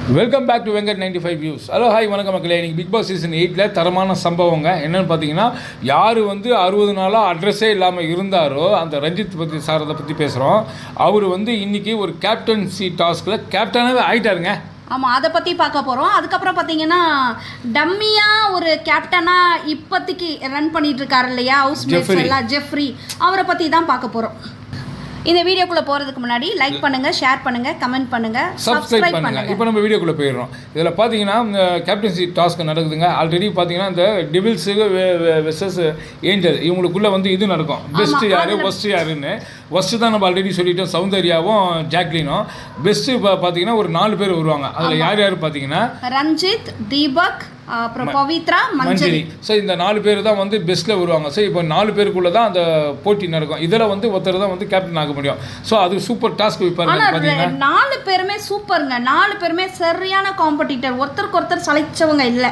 Welcome back to Venkat 95 views. Hello hi வணக்கம் மக்களே. இன்றைக்கி பிக் பாஸ் சீசன் 8 தரமான சம்பவங்க என்னென்னு பார்த்தீங்கன்னா, யார் வந்து 60 நாளாக அட்ரஸே இல்லாமல் இருந்தாரோ அந்த ரஞ்சித் பற்றி சாரதை பற்றி பேசுகிறோம். அவர் வந்து இன்றைக்கி ஒரு கேப்டன்சி டாஸ்கில் கேப்டனாகவே ஆகிட்டாருங்க. ஆமாம், அதை பற்றி பார்க்க போகிறோம். அதுக்கப்புறம் பார்த்தீங்கன்னா டம்மியாக ஒரு கேப்டனாக இப்போதைக்கு ரன் பண்ணிட்டு இருக்காரு இல்லையா, ஹவுஸ் மேட்ஸ் எல்லாம் ஜெஃப்ரி, அவரை பற்றி தான் பார்க்க போகிறோம். இந்த வீடியோக்குள்ளே போகிறதுக்கு முன்னாடி லைக் பண்ணுங்கள், ஷேர் பண்ணுங்கள், கமெண்ட் பண்ணுங்கள், சப்ஸ்கிரைப் பண்ணுங்கள். இப்போ நம்ம வீடியோக்குள்ளே போயிடுறோம். இதில் பார்த்தீங்கன்னா இந்த கேப்டன்சி டாஸ்க் நடக்குதுங்க. ஆல்ரெடி பார்த்தீங்கன்னா இந்த டிவில்ஸுக்கு வெர்சஸ் ஏஞ்சல் இவங்களுக்குள்ளே வந்து இது நடக்கும். பெஸ்ட்டு யார் ஒஸ்ட்டு யாருன்னு. ஒஸ்ட்டு தான் நம்ம ஆல்ரெடி சொல்லிட்டோம், சௌந்தர்யாவும் ஜாக்லினும். பெஸ்ட்டு பார்த்தீங்கன்னா ஒரு 4 பேர் வருவாங்க. அதில் யார் யார் பார்த்தீங்கன்னா ரஞ்சித், தீபக், அப்புறம் பவித்ரா, மஞ்சரி. ஸோ இந்த 4 பேர் தான் வந்து பெஸ்ட்டில் வருவாங்க. ஸோ இப்போ 4 பேருக்குள்ளே தான் அந்த போட்டி நடக்கும். இதில் வந்து ஒருத்தர் தான் வந்து கேப்டன் ஆக முடியும். ஸோ அது சூப்பர் டாஸ்க் வைப்பாங்க. 4 பேருமே சூப்பருங்க. 4 பேருமே சரியான காம்படிட்டர், ஒருத்தருக்கு ஒருத்தர் சளைச்சவங்க இல்லை.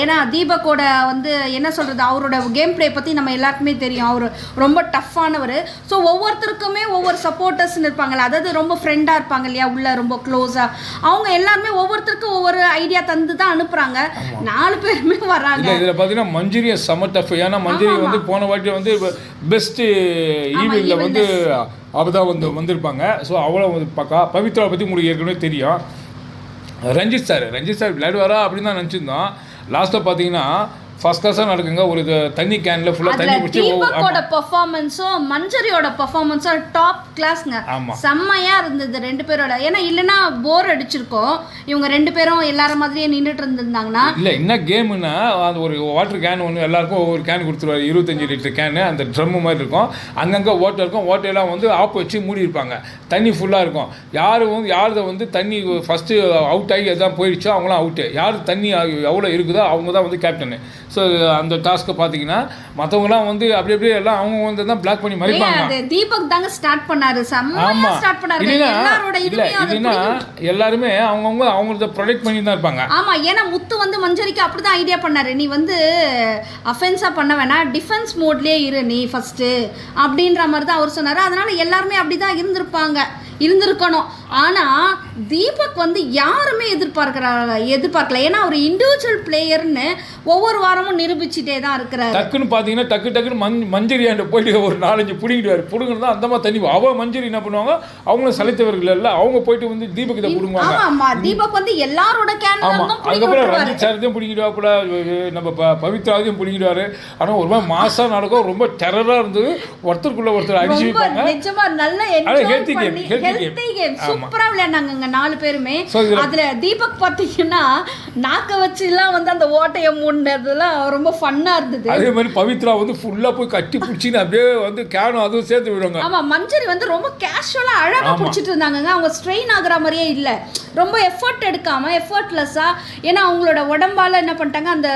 ஏன்னா தீபக்கோட வந்து என்ன சொல்கிறது, அவரோட கேம் பிளே பற்றி நம்ம எல்லாருக்குமே தெரியும். அவர் ரொம்ப டஃப்பானவர். ஸோ ஒவ்வொருத்தருக்குமே ஒவ்வொரு சப்போர்ட்டர்ஸ்ன்னு இருப்பாங்கல்ல, அதாவது ரொம்ப ஃப்ரெண்டாக இருப்பாங்க இல்லையா, உள்ள ரொம்ப க்ளோஸாக. அவங்க எல்லாருமே ஒவ்வொருத்தருக்கும் ஒவ்வொரு ஐடியா தந்து தான் அனுப்புகிறாங்க. 4 பேருமே வராங்க. இதில் பார்த்தீங்கன்னா மஞ்சரி செம டஃப். ஏன்னா மஞ்சரி வந்து போன வாட்டி வந்து பெஸ்ட்டு ஈவெண்ட்டில் வந்து அவள் தான் வந்திருப்பாங்க. ஸோ அவ்வளோ வந்து பவித்ராவை பற்றி உங்களுக்கு ஏற்கனவே தெரியும். ரஞ்சித் சார் விளையாடுவாரா அப்படின்னு தான் நினச்சிருந்தோம். லாஸ்ட்டாக பார்த்தீங்கன்னா ஃபர்ஸ்ட் கிளாஸாக நடக்குங்க. ஒரு தண்ணி கேனில் ஃபுல்லாக தண்ணி பிடிச்சி தீபக்கோட பெர்ஃபார்மன்ஸும் மஞ்சரியோட பெர்ஃபார்மன்ஸும் டாப் கிளாஸ்ங்க. செம்மையாக இருந்தது 2 பேரோட. ஏன்னா இல்லைன்னா போர் அடிச்சிருக்கோம். இவங்க 2 பேரும் எல்லார மாதிரியே நின்றுட்டு இருந்திருந்தாங்கன்னா. இல்லை என்ன கேமுன்னா, அது ஒரு வாட்டர் கேன் ஒன்று எல்லாருக்கும் ஒவ்வொரு கேன் கொடுத்துருவாரு. 25 லிட்டர் கேனு, அந்த ட்ரம்மு மாதிரி இருக்கும். அங்கங்கே ஓட்டை இருக்கும். ஓட்டையெல்லாம் வந்து ஆப் வச்சு மூடி இருப்பாங்க. தண்ணி ஃபுல்லாக இருக்கும். யார் வந்து தண்ணி ஃபஸ்ட்டு அவுட் ஆகி எதாவது போயிடுச்சோ அவங்களாம் அவுட்டு. யார் தண்ணி எவ்வளோ இருக்குதோ அவங்க தான் வந்து கேப்டனு. ஸோ அந்த டாஸ்க்கை பார்த்தீங்கன்னா மற்றவங்களாம் வந்து அப்படியே எல்லாம் அவங்க வந்து தான் பிளாக் பண்ணி மறைப்பாங்க. தீபக் தாங்க ஸ்டார்ட் பண்ணாரு. எல்லாருமே அவங்கள ப்ரொடெக்ட் பண்ணி தான் இருப்பாங்க. ஆமா, ஏன்னா முத்து வந்து மஞ்சரிக்கு அப்படிதான் ஐடியா பண்ணாரு. நீ வந்து அஃபென்ஸா பண்ண வேணாம், டிஃபென்ஸ் மோட்லயே இரு நீ ஃபர்ஸ்ட் அப்படின்ற மாதிரி தான் அவர் சொன்னாரு. அதனால எல்லாருமே அப்படிதான் இருந்திருக்கணும். ஆனால் தீபக் வந்து யாருமே எதிர்பார்க்கல. ஏன்னா அவர் இண்டிவிஜுவல் பிளேயர்னு ஒவ்வொரு வாரமும் நிரூபிச்சுட்டே தான் இருக்கிறார். டக்குன்னு பார்த்தீங்கன்னா டக்குன்னு மஞ்சரியாண்ட போயிட்டு ஒரு 4-5 பிடிங்கிட்டு தான் அந்த மாதிரி தண்ணி. மஞ்சரி என்ன பண்ணுவாங்க, அவங்களும் சலைத்தவர்கள் இல்லை, அவங்க போயிட்டு வந்து தீபக் இதை பிடுங்குவாங்க. ஆமாம், தீபக் வந்து எல்லாரோட அதுக்கப்புறம் ரஞ்சித் சாரத்தையும் பிடிங்கிடுவாப்புல, நம்ம பவித்ராவையும் பிடிங்கிடுவாரு. ஆனால் ஒரு மாதிரி மாசா நடக்கும். ரொம்ப டெரராக இருந்தது. ஒருத்தருக்குள்ள ஒருத்தர் அடிச்சு வைப்பாங்க. நிஜமா நல்ல ஹெல்த்தி கேம் சூப்பரா விளையாண்டாங்க 4 பேருமே. அதுல தீபக் பாத்தீங்கன்னா நாக்க வச்சு எல்லாம் வந்து அந்த ஓட்டைய மூடுனதெல்லாம் ரொம்ப ஃபன்னா இருந்தது. அதே மாதிரி பவித்ரா வந்து ஃபுல்லா போய் கட்டி பிடிச்சின்னு அப்படியே வந்து கேனும் அதுவும் சேர்த்து விடுவாங்க. ஆமா, மஞ்சரி வந்து ரொம்ப கேஷுவலா அழகா பிடிச்சிட்டு இருந்தாங்க. அவங்க ஸ்ட்ரெயின் ஆகுற மாதிரியே இல்ல, ரொம்ப எஃபர்ட் எடுக்காம எஃபர்ட்லெஸ்ஸா. ஏன்னா அவங்களோட உடம்பால என்ன பண்ணிட்டாங்க, அந்த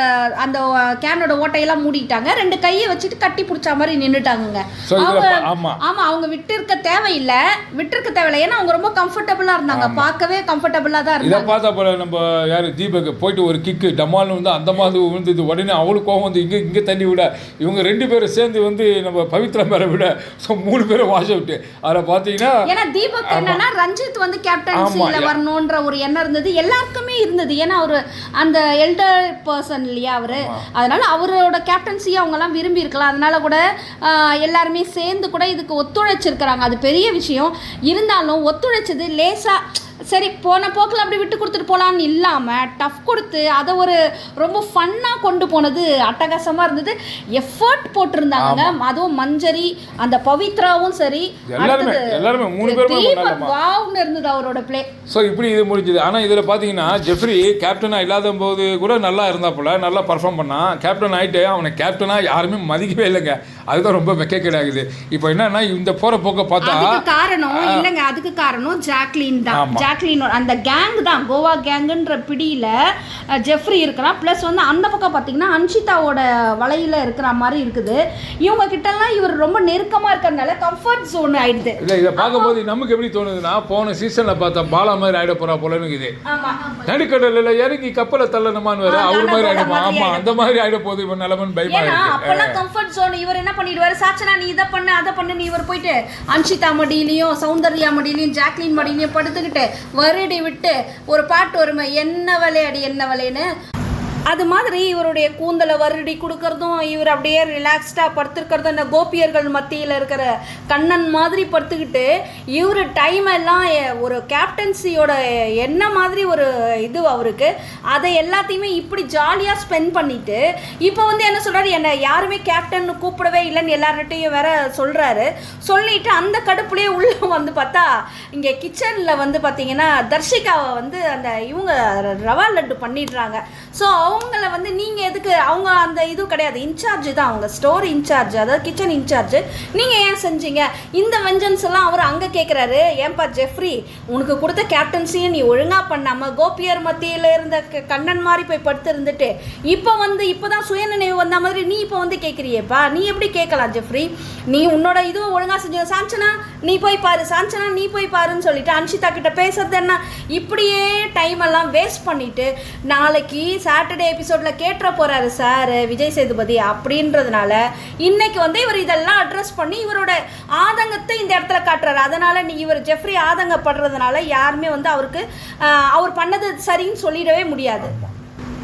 அந்த கேனோட ஓட்டையெல்லாம் மூடிட்டாங்க. 2 கையை வச்சுட்டு கட்டி பிடிச்ச மாதிரி நின்றுட்டாங்க. ஆமா, அவங்க விட்டிருக்க தேவையில்லை. ஏன்னா அவங்க ரொம்ப கம்ஃபர்டபுளா இருந்தாங்க. பார்க்கவே கம்ஃபர்டபுளா தான் இருந்தாங்க. இதை பார்த்தா போல நம்ம யாரு தீபக் போயிட்டு ஒரு கிக்கு டமால்னு வந்து அந்த மாதிரி விழுந்தது. உடனே அவளுக்கு கோவம் வந்து இங்கே தண்ணி விட, இவங்க 2 பேரும் சேர்ந்து வந்து நம்ம பவித்ரா மேல விட, ஸோ 3 பேரும் வாஷ் அவுட். அதில் பார்த்தீங்கன்னா ஏன்னா தீபக் என்னன்னா ரஞ்சித் வந்து கேப்டன்சியில் வரணுன்ற ஒரு எண்ணம் இருந்தது, எல்லாருக்குமே இருந்தது. ஏன்னா அவர் அந்த எல்டர் பர்சன் இல்லையா அவரு, அதனால அவரோட கேப்டன்சியை அவங்கெல்லாம் விரும்பி இருக்கலாம். அதனால கூட எல்லாருமே சேர்ந்து கூட இதுக்கு ஒத்துழைச்சிருக்கிறாங்க. அது பெரிய விஷயம். இருந்தாலும் ஒத்துழைச்சது லேசா சரி போன போக்கில் அப்படி விட்டு கொடுத்துட்டு போகலான்னு இல்லாமல் டஃப் கொடுத்து அதை ஒரு ரொம்ப ஃபன்னாக கொண்டு போனது அட்டகாசமாக இருந்தது. எஃபர்ட் போட்டிருந்தாங்க. அதுவும் மஞ்சரி, அந்த பவித்ராவும் சரி, எல்லாருமே 3 பேரும் வாவ்னு இருந்தது அவரோட பிளே. ஸோ இப்படி இது முடிஞ்சுது. ஆனால் இதில் பார்த்தீங்கன்னா ஜெஃப்ரி கேப்டனாக இல்லாத போது கூட நல்லா இருந்தாப்புல, நல்லா பர்ஃபார்ம் பண்ணான். கேப்டன் ஆகிட்டு அவனை கேப்டனாக யாருமே மதிக்கவே இல்லைங்க. அதுதான் ரொம்ப வெக்கைக்கேடாகுது. இப்போ என்னன்னா இந்த போகிற போக்க பார்த்தா அதுக்கு காரணம் ஜாக்லின் தான். அந்த கேங் தான், கோவா கேங்குன்ற பிடியில் ஜெஃப்ரி இருக்கலாம். ப்ளஸ் வந்து அந்த பக்கம் பார்த்தீங்கன்னா அன்ஷிதாவோட வலையில் இருக்கிற மாதிரி இருக்குது. இவங்க கிட்டலாம் இவர் ரொம்ப நெருக்கமாக இருக்கிறதுனால கம்ஃபர்ட் ஜோன் ஆயிடுது. இல்லை, இதை பார்க்கும்போது நமக்கு எப்படி தோணுதுன்னா, போன சீசனில் பார்த்தா பாலா மாதிரி ஆகிட போகிறா போலன்னு இருக்குது. நடுக்கடலில் இறங்கி கப்பலை தள்ளணுமான்னு வேற அவர் மாதிரி ஆயிடுமா. ஆமா அந்த மாதிரி ஆயிட போகுது இவன் நிலமன் பயமா இருக்கு. அப்பெல்லாம் கம்ஃபர்ட் ஜோன். இவர் என்ன பண்ணிடுவாரு, சாச்சனா நீ இதை பண்ணு அதை பண்ணு, இவர் போயிட்டு அன்ஷிதா மடியிலையும் சௌந்தர்யா மடியிலையும் ஜாக்லின் மடியிலையும் படுத்துக்கிட்டு வருடி விட்டு ஒரு பாட்டு வருமே, என்ன விளையாடி என்ன விளையான்னு, அது மாதிரி இவருடைய கூந்தலை வருடி கொடுக்கறதும், இவர் அப்படியே ரிலாக்ஸ்டாக படுத்துருக்கிறதும், இந்த கோபியர்கள் மத்தியில் இருக்கிற கண்ணன் மாதிரி படுத்துக்கிட்டு இவர் டைம் எல்லாம் ஒரு கேப்டன்சியோட என்ன மாதிரி ஒரு இது அவருக்கு, அதை எல்லாத்தையுமே இப்படி ஜாலியாக ஸ்பெண்ட் பண்ணிட்டு இப்போ வந்து என்ன சொல்கிறாரு, என்னை யாருமே கேப்டன் கூப்பிடவே இல்லைன்னு எல்லார்கிட்டையும் வேற சொல்கிறாரு. சொல்லிட்டு அந்த கடுப்புலேயே உள்ள வந்து பார்த்தா இங்கே கிச்சனில் வந்து பார்த்தீங்கன்னா தர்ஷிகாவை வந்து அந்த இவங்க ரவா லட்டு பண்ணிடுறாங்க. ஸோ அவங்கள வந்து நீங்கள் எதுக்கு, அவங்க அந்த இது கிடையாது, இன்சார்ஜ் தான், அவங்க ஸ்டோர் இன்சார்ஜ், அதாவது கிச்சன் இன்சார்ஜ், நீங்கள் ஏன் செஞ்சீங்க இந்த வெஞ்சன்ஸ் எல்லாம் அவர் அங்கே கேட்குறாரு. ஏன்பா ஜெஃப்ரி, உனக்கு கொடுத்த கேப்டன்சியை நீ ஒழுங்காக பண்ணாமல் கோபியர் மத்தியில் இருந்த கண்ணன் மாதிரி போய் படுத்து இருந்துட்டு இப்போ வந்து இப்போ தான் சுயநினைவு வந்த மாதிரி நீ இப்போ வந்து கேட்குறியேப்பா, நீ எப்படி கேட்கலாம் ஜெஃப்ரி, நீ உன்னோட இதுவும் ஒழுங்காக செஞ்ச, சாஞ்சனா நீ போய் பாரு, சாஞ்சனா நீ போய் பாருன்னு சொல்லிட்டு அன்ஷிதா கிட்ட பேசுறது என்ன, இப்படியே டைம் எல்லாம் வேஸ்ட் பண்ணிட்டு நாளைக்கு சாட்டர்டே எபிசோடில் கேட்டுற போகிறாரு சார் விஜய் சேதுபதி அப்படின்றதுனால இன்னைக்கு வந்து இவர் இதெல்லாம் அட்ரஸ் பண்ணி இவரோட ஆதங்கத்தை இந்த இடத்துல காட்டுறாரு. அதனால் இவர் ஜெஃப்ரி ஆதங்கப்படுறதுனால யாருமே வந்து அவருக்கு அவர் பண்ணது சரின்னு சொல்லிடவே முடியாது.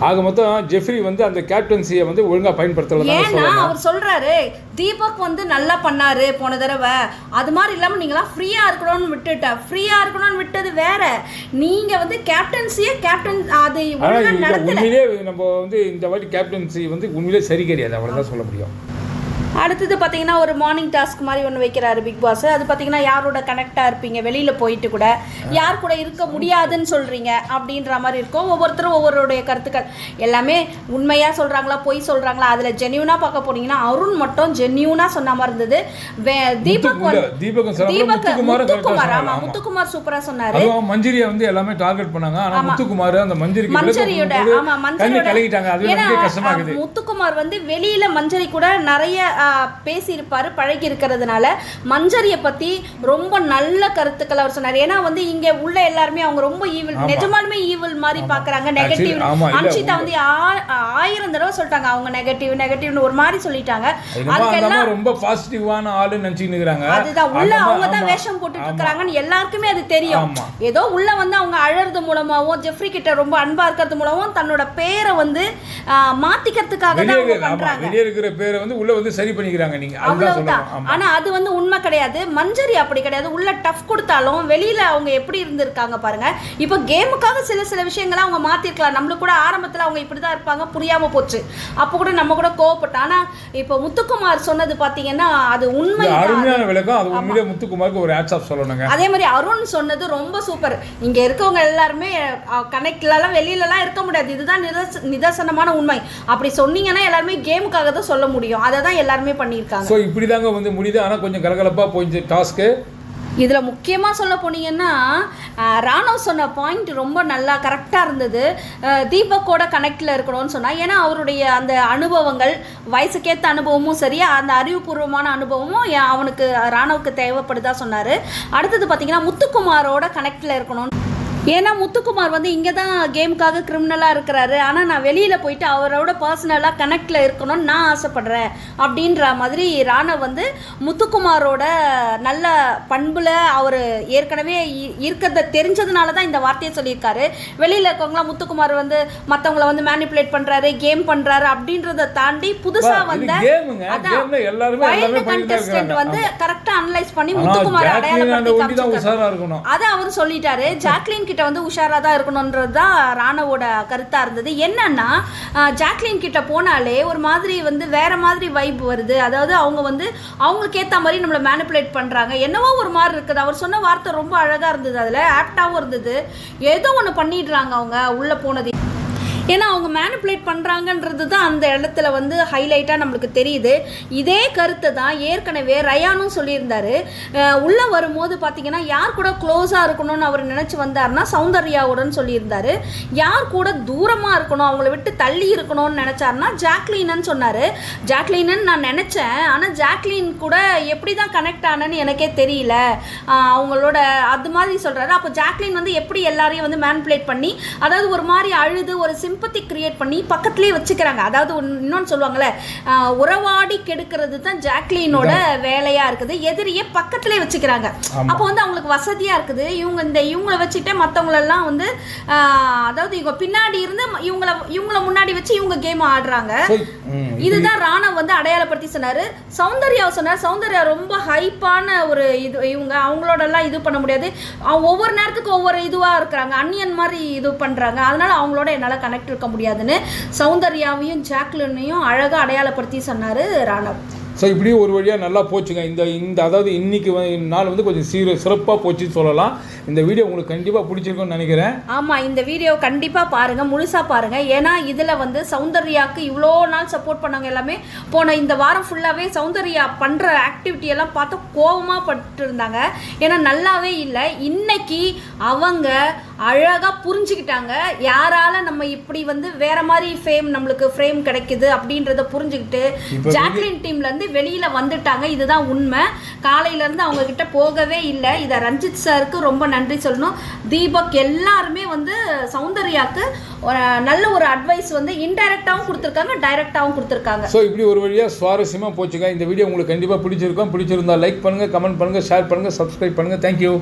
ஆக மொத்தம் ஜெஃப்ரி வந்து அந்த கேப்டன்சியை வந்து ஒழுங்காக பயன்படுத்தலாம். ஏன்னா அவர் சொல்கிறாரு தீபக் வந்து நல்லா பண்ணாரு போன தடவை, அது மாதிரி இல்லாமல் நீங்களாம் ஃப்ரீயாக இருக்கணும்னு விட்டுட்டேன். ஃப்ரீயாக இருக்கணும்னு விட்டது வேற, நீங்கள் வந்து கேப்டன்சியை கேப்டன் அது உண்மையிலே நம்ம வந்து இந்த வாட்டி கேப்டன்சி வந்து உண்மையிலே சரி கிடையாது, அவ்வளோதான் சொல்ல முடியும். அடுத்தது பார்த்தீங்கன்னா ஒரு மார்னிங் டாஸ்க் மாதிரி ஒன்று வைக்கிறாரு பிக் பாஸ். அது பார்த்தீங்கன்னா யாரோட கனெக்டாக இருப்பீங்க, வெளியில் போயிட்டு கூட யார் கூட இருக்க முடியாதுன்னு சொல்கிறீங்க அப்படின்ற மாதிரி இருக்கும். ஒவ்வொருத்தரும் ஒவ்வொருடைய கருத்துக்கள் எல்லாமே உண்மையாக சொல்கிறாங்களா பொய் சொல்கிறாங்களா, அதில் ஜென்யூனாக பார்க்க போனீங்கன்னா அருண் மட்டும் ஜென்யூனாக சொன்ன மாதிரி இருந்தது. முத்துக்குமார், ஆமாம் முத்துக்குமார் சூப்பராக சொன்னார். மஞ்சரியை வந்து எல்லாமே டார்கெட் பண்ணாங்க, ஆனால் முத்துக்குமார் அந்த மஞ்சரியோட முத்துக்குமார் வந்து வெளியில் மஞ்சரி கூட நிறைய பேசியிருப்பாரு, பழகி இருக்கிறதுனால மஞ்சரியை பற்றி ரொம்ப நல்ல கருத்துக்கள் அவர் சொன்னார். ஏன்னா வந்து இங்கே உள்ள எல்லாருமே அவங்க ரொம்ப ஈவில், நிஜமாலுமே ஈவில் மாதிரி பார்க்குறாங்க, நெகட்டிவ். அன்ஷிதா வந்து 1000 தடவை சொல்லிட்டாங்க அவங்க நெகட்டிவ்னு ஒரு மாதிரி சொல்லிட்டாங்க. அதுக்கெல்லாம் ரொம்ப பாசிட்டிவான ஆளு நினைச்சுக்கிறாங்க. அதுதான் உள்ள அவங்க தான் வேஷம் போட்டுட்டு இருக்கிறாங்கன்னு எல்லாருக்குமே அது தெரியும். ஏதோ உள்ள வந்து அவங்க அழறது மூலமாகவும் ஜெஃப்ரி கிட்ட ரொம்ப அன்பா இருக்கிறது மூலமாகவும் தன்னோட பேரை வந்து மாத்திக்கிறதுக்காக தான் அவங்க பண்றாங்க. வெளியே இருக்கிற பேரை வந்து உள்ள வந்து சரி பண்ணிக்கிறாங்க. நீங்க அதுதான் சொல்லணும். ஆனா அது வந்து உண்மை கிடையாது. மஞ்சரி அப்படி கிடையாது. உள்ள டஃப் கொடுத்தாலும் வெளியில அவங்க எப்படி இருந்திருக்காங்க பாருங்க. இப்போ கேமுக்காக சில விஷயங்களை அவங்க மாத்திருக்கலாம். நம்மளுக்கு கூட ஆரம்பத்துல அவங்க இப்படிதான் இருப்பாங்க புரியாம போச்சு, அப்ப கூட நம்ம கூட கோவப்பட்டோம். ஆனா இப்போ முத்துக்குமார் சொன்னது பாத்தீங்கன்னா அது உண்மை, அருமையான விளக்கம். அது உண்மையிலே முத்துக்குமாருக்கு ஒரு ஹேட்ஸ் ஆஃப் சொல்லணுங்க. அதே மாதிரி அருண் சொன்னது ரொம்ப சூப்பர். இங்க இருக்கவங்க எல்லாருமே கனெக்ட்லாம் வெளியிலலாம் இருக்க முடியாது, இதுதான் நிதர்சனமான உண்மை. அப்படி சொன்னீங்கன்னா எல்லாருமே கேமுக்காக தான் சொல்ல முடியும். அதை தான் எல்லாருமே பண்ணியிருக்காங்க. ஸோ இப்படி தாங்க வந்து முடியுது. ஆனால் கொஞ்சம் கலகலப்பாக போயிடுச்சு டாஸ்க்கு. இதில் முக்கியமாக சொல்ல போனீங்கன்னா ராணவ் சொன்ன பாயிண்ட் ரொம்ப நல்லா கரெக்டாக இருந்தது. தீபக்கோட கனெக்டில் இருக்கணும்னு சொன்னால், ஏன்னா அவருடைய அந்த அனுபவங்கள், வயசுக்கேற்ற அனுபவமும் சரி, அந்த அறிவுபூர்வமான அனுபவமும் அவனுக்கு ராணவுக்கு தேவைப்படுதா சொன்னார். அடுத்தது பார்த்தீங்கன்னா முத்துக்குமாரோட கனெக்டில் இருக்கணும். ஏன்னா முத்துக்குமார் வந்து இங்கே தான் கேமுக்காக கிரிமினலாக இருக்கிறாரு, ஆனால் நான் வெளியில் போயிட்டு அவரோட பர்சனலாக கனெக்டில் இருக்கணும்னு நான் ஆசைப்படுறேன் அப்படின்ற மாதிரி ராணவ் வந்து முத்துக்குமாரோட நல்ல பண்பில் அவர் ஏற்கனவே இருக்கிறத தெரிஞ்சதுனால தான் இந்த வார்த்தையை சொல்லியிருக்காரு. வெளியில் இருக்கவங்களாம் முத்துக்குமார் வந்து மற்றவங்கள வந்து மேனிப்புலேட் பண்ணுறாரு, கேம் பண்ணுறாரு அப்படின்றத தாண்டி புதுசாக வந்த கண்டெஸ்டன்ட் வந்து கரெக்டாக அனலைஸ் பண்ணி முத்துக்குமார் அடையாளப்படுத்தி அதை அவர் சொல்லிட்டாரு. ஜாக்லின் கிட்ட வந்து உஷாரா தான் இருக்கணும்ன்றது தான் ராணவோட கருத்தா இருந்தது. என்னன்னா ஜாக்லின் கிட்ட போனாலே ஒரு மாதிரி வந்து வேற மாதிரி வைப் வருது. அதாவது அவங்க வந்து அவங்களுக்கு ஏற்ற மாதிரி நம்மளை மேனிப்புலேட் பண்றாங்க, என்னவோ ஒரு மாதிரி இருக்குது. அவர் சொன்ன வார்த்தை ரொம்ப அழகா இருந்தது, அதுல ஆப்டாவும் இருந்தது. ஏதோ ஒன்று பண்ணிடுறாங்க அவங்க உள்ள போனது. ஏன்னா அவங்க மேனிப்புலேட் பண்ணுறாங்கன்றது தான் அந்த இடத்துல வந்து ஹைலைட்டாக நம்மளுக்கு தெரியுது. இதே கருத்தை தான் ஏற்கனவே ரயானும் சொல்லியிருந்தாரு. உள்ளே வரும்போது பார்த்தீங்கன்னா யார் கூட க்ளோஸாக இருக்கணும்னு அவர் நினச்சி வந்தார்னா சௌந்தர்யாவுடன் சொல்லியிருந்தாரு. யார் கூட தூரமாக இருக்கணும், அவங்கள விட்டு தள்ளி இருக்கணும்னு நினச்சாருன்னா ஜாக்லின்னு சொன்னார். ஜாக்லின்னு நான் நினச்சேன், ஆனால் ஜாக்லின் கூட எப்படி தான் கனெக்ட் ஆனேன்னு எனக்கே தெரியல அவங்களோட, அது மாதிரி சொல்கிறாரு. அப்போ ஜாக்லின் வந்து எப்படி எல்லாரையும் வந்து மேனிப்புலேட் பண்ணி, அதாவது ஒரு மாதிரி அழுது ஒரு சிம்பத்தி கிரியேட் பண்ணி பக்கத்துலேயே வச்சுக்கிறாங்க. அதாவது இன்னொன்று சொல்லுவாங்கள்ல, உறவாடி கெடுக்கிறது தான் ஜாக்லினோட வேலையாக இருக்குது. எதிரியே பக்கத்துலேயே வச்சுக்கிறாங்க. அப்போ வந்து அவங்களுக்கு வசதியாக இருக்குது. இவங்களை வச்சுட்டு மற்றவங்களெல்லாம் வந்து அதாவது இவங்க பின்னாடி இருந்து இவங்கள முன்னாடி வச்சு இவங்க கேம் ஆடுறாங்க. இதுதான் ராணவ் வந்து அடையாளப்படுத்தி சொன்னார். சௌந்தர்யாவை சொன்னார், சௌந்தர்யா ரொம்ப ஹைப்பான ஒரு இது, இவங்க அவங்களோடலாம் இது பண்ண முடியாது, அவங்க ஒவ்வொரு நேரத்துக்கு ஒவ்வொரு இதுவாக இருக்கிறாங்க, அன்னியன் மாதிரி இது பண்ணுறாங்க, அதனால அவங்களோட என்னால் கனெக்ட் இருக்க முடியாதுன்னு சௌந்தர்யாவையும் ஜாக்லினையும் அழகாக அடையாளப்படுத்தி சொன்னார் ராணவ். ஸோ இப்படி ஒரு வழியாக நல்லா போச்சுங்க. இந்த அதாவது இன்றைக்கி நாள் வந்து கொஞ்சம் சிறப்பாக போச்சுன்னு சொல்லலாம். இந்த வீடியோ உங்களுக்கு கண்டிப்பாக பிடிச்சிருக்குன்னு நினைக்கிறேன். ஆமாம், இந்த வீடியோ கண்டிப்பாக பாருங்கள், முழுசாக பாருங்கள். ஏன்னா இதில் வந்து சௌந்தர்யாவுக்கு இவ்வளோ நாள் சப்போர்ட் பண்ணவங்க எல்லாமே போன இந்த வாரம் ஃபுல்லாகவே சௌந்தர்யா பண்ணுற ஆக்டிவிட்டியெல்லாம் பார்த்து கோபமாக பட்டுருந்தாங்க. ஏன்னா நல்லாவே இல்லை. இன்னைக்கு அவங்க அழகாக புரிஞ்சுக்கிட்டாங்க, யாரால நம்ம இப்படி வந்து வேற மாதிரி நம்மளுக்கு ஃப்ரேம் கிடைக்குது அப்படின்றத புரிஞ்சுக்கிட்டு ஜாக்லின் டீம்லேருந்து வெளியில வந்துட்டாங்க. இதுதான் உண்மை. காலையில இருந்து அவங்க கிட்ட போகவே இல்லை. இதை ரஞ்சித் சாருக்கு ரொம்ப நன்றி சொல்லணும். தீபக் எல்லாருமே வந்து சௌந்தர்யாக்கு நல்ல ஒரு அட்வைஸ் வந்து இன்டைரக்டாகவும் கொடுத்துருக்காங்க, டைரக்டாகவும் கொடுத்துருக்காங்க. ஸோ இப்படி ஒரு வழியாக சுவாரஸ்யமாக போச்சுங்க. இந்த வீடியோ உங்களுக்கு கண்டிப்பாக பிடிச்சிருக்கோம். பிடிச்சிருந்தா லைக் பண்ணுங்கள், கமெண்ட் பண்ணுங்கள், ஷேர் பண்ணுங்கள், சப்ஸ்கிரைப் பண்ணுங்கள். தேங்க்யூ.